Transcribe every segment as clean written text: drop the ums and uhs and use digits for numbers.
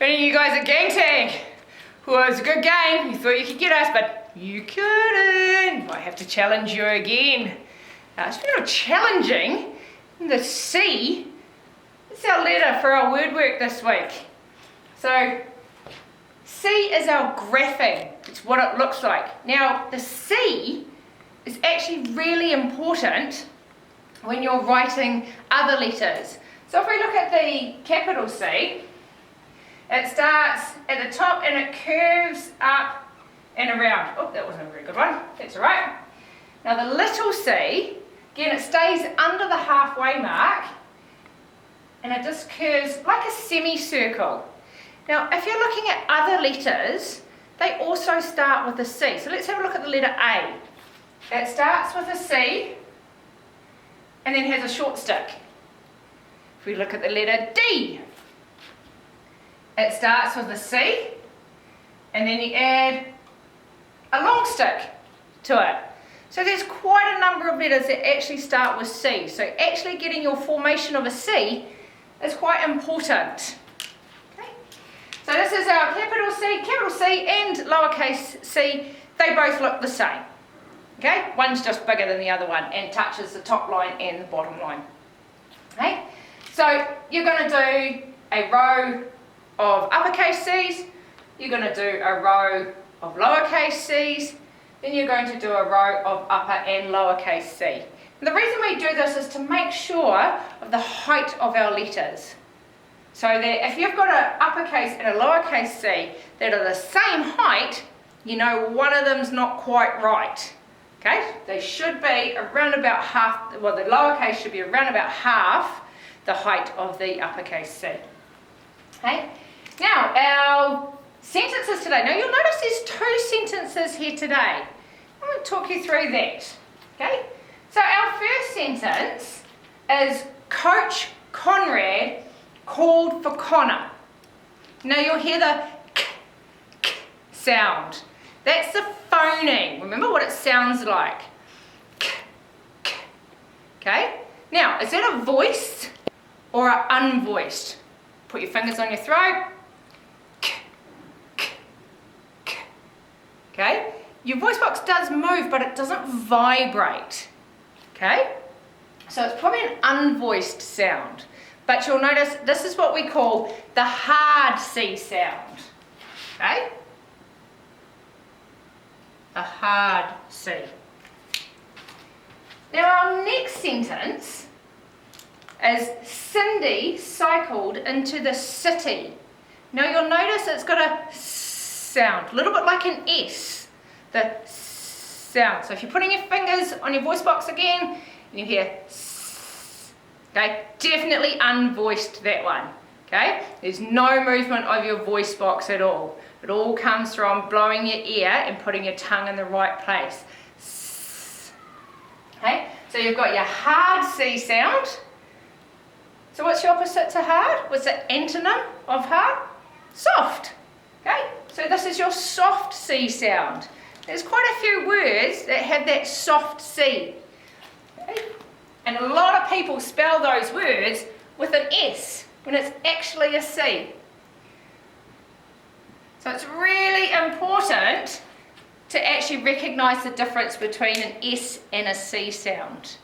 Any of you guys at gang tag? Well, it was a good game. You thought you could get us, but you couldn't. I have to challenge you again. Speaking of challenging, the C is our letter for our word work this week. So, C is our graphing. It's what it looks like. Now, the C is actually really important when you're writing other letters. So if we look at the capital C, it starts at the top and it curves up and around. Oh, that wasn't a very good one. That's all right. Now the little c, again, it stays under the halfway mark and it just curves like a semicircle. Now, if you're looking at other letters, they also start with a C. So let's have a look at the letter A. It starts with a C and then has a short stick. If we look at the letter D, it starts with a C and then you add a long stick to it. So there's quite a number of letters that actually start with C. So actually getting your formation of a C is quite important. Okay? So this is our capital C and lowercase c, they both look the same. Okay? One's just bigger than the other one and touches the top line and the bottom line. Okay? So you're going to do a row of uppercase C's, you're going to do a row of lowercase c's, then you're going to do a row of upper and lowercase c. And the reason we do this is to make sure of the height of our letters. So that if you've got an uppercase and a lowercase c that are the same height, you know one of them's not quite right. Okay, they should be around about half, well the lowercase should be around about half the height of the uppercase C. Okay, now our sentences today. Now you'll notice there's two sentences here today. I'm going to talk you through that. Okay, so our first sentence is Coach Conrad called for Connor. Now you'll hear the k sound. That's the phoning. Remember what it sounds like. K, k. Okay? Now, is that a voiced or an unvoiced? Put your fingers on your throat. K, k, k. Okay? Your voice box does move, but it doesn't vibrate. Okay? So it's probably an unvoiced sound. But you'll notice this is what we call the hard C sound. Okay? A hard C. Now our next sentence is Cindy cycled into the city. Now you'll notice it's got a s sound, a little bit like an S, the sound. So if you're putting your fingers on your voice box again, and you hear s, okay, definitely unvoiced that one. Okay, there's no movement of your voice box at all. It all comes from blowing your ear and putting your tongue in the right place. Okay, so you've got your hard C sound. So what's your opposite to hard? What's the antonym of hard? Soft. Okay, so this is your soft C sound. There's quite a few words that have that soft C. Okay? And a lot of people spell those words with an S when it's actually a C. So it's really important to actually recognise the difference between an S and a C sound.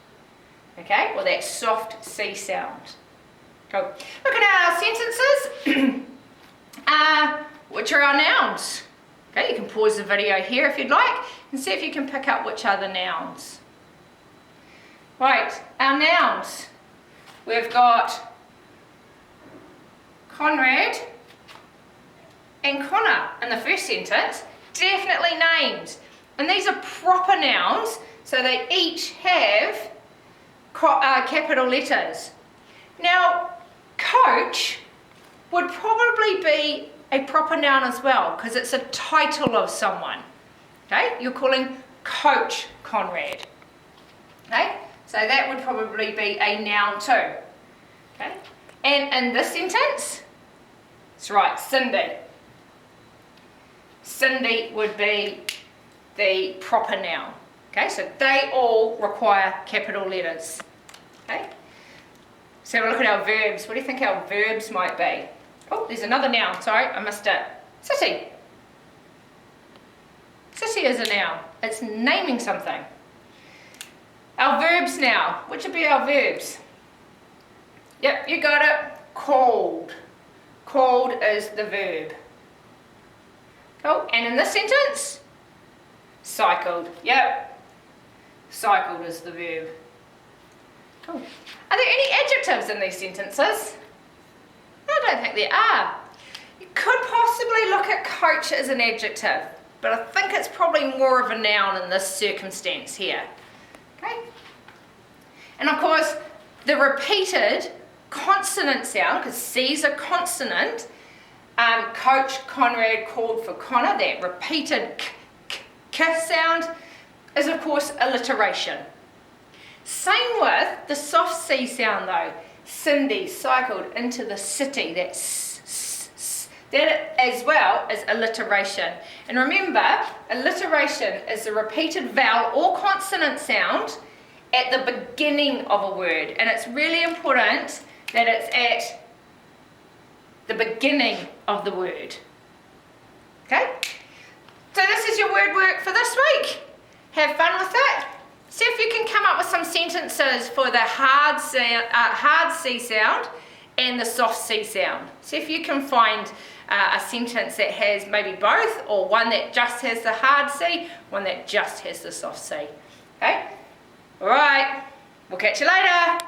Okay, well that soft C sound. Cool. Look at our sentences, which are our nouns. Okay, you can pause the video here if you'd like and see if you can pick up which are the nouns. Right, our nouns. We've got Conrad and Connor in the first sentence, definitely named. And these are proper nouns, so they each have capital letters. Now, coach would probably be a proper noun as well, because it's a title of someone. Okay, you're calling Coach Conrad. Okay, so that would probably be a noun too. Okay, and in this sentence, that's right, Cindy. Cindy would be the proper noun. Okay, so they all require capital letters. Okay, so have a look at our verbs. What do you think our verbs might be? Oh, there's another noun. Sorry, I missed it. City. City is a noun. It's naming something. Our verbs now. Which would be our verbs? Yep, you got it. Called. Called is the verb. Cool. And in this sentence, cycled. Yep. Cycled is the verb. Cool. Are there any adjectives in these sentences? I don't think there are. You could possibly look at coach as an adjective, but I think it's probably more of a noun in this circumstance here. Okay? And of course, the repeated consonant sound, because C's a consonant, coach, Conrad, called for Connor, that repeated k sound is of course alliteration. Same with the soft C sound though. Cindy cycled into the city, that that as well is alliteration. And remember, alliteration is the repeated vowel or consonant sound at the beginning of a word, and it's really important that it's at the beginning of the word. Okay? So this is your word work for this week. Have fun with it. See if you can come up with some sentences for the hard C sound and the soft C sound. See if you can find a sentence that has maybe both, or one that just has the hard C, one that just has the soft C. Okay? Alright, we'll catch you later.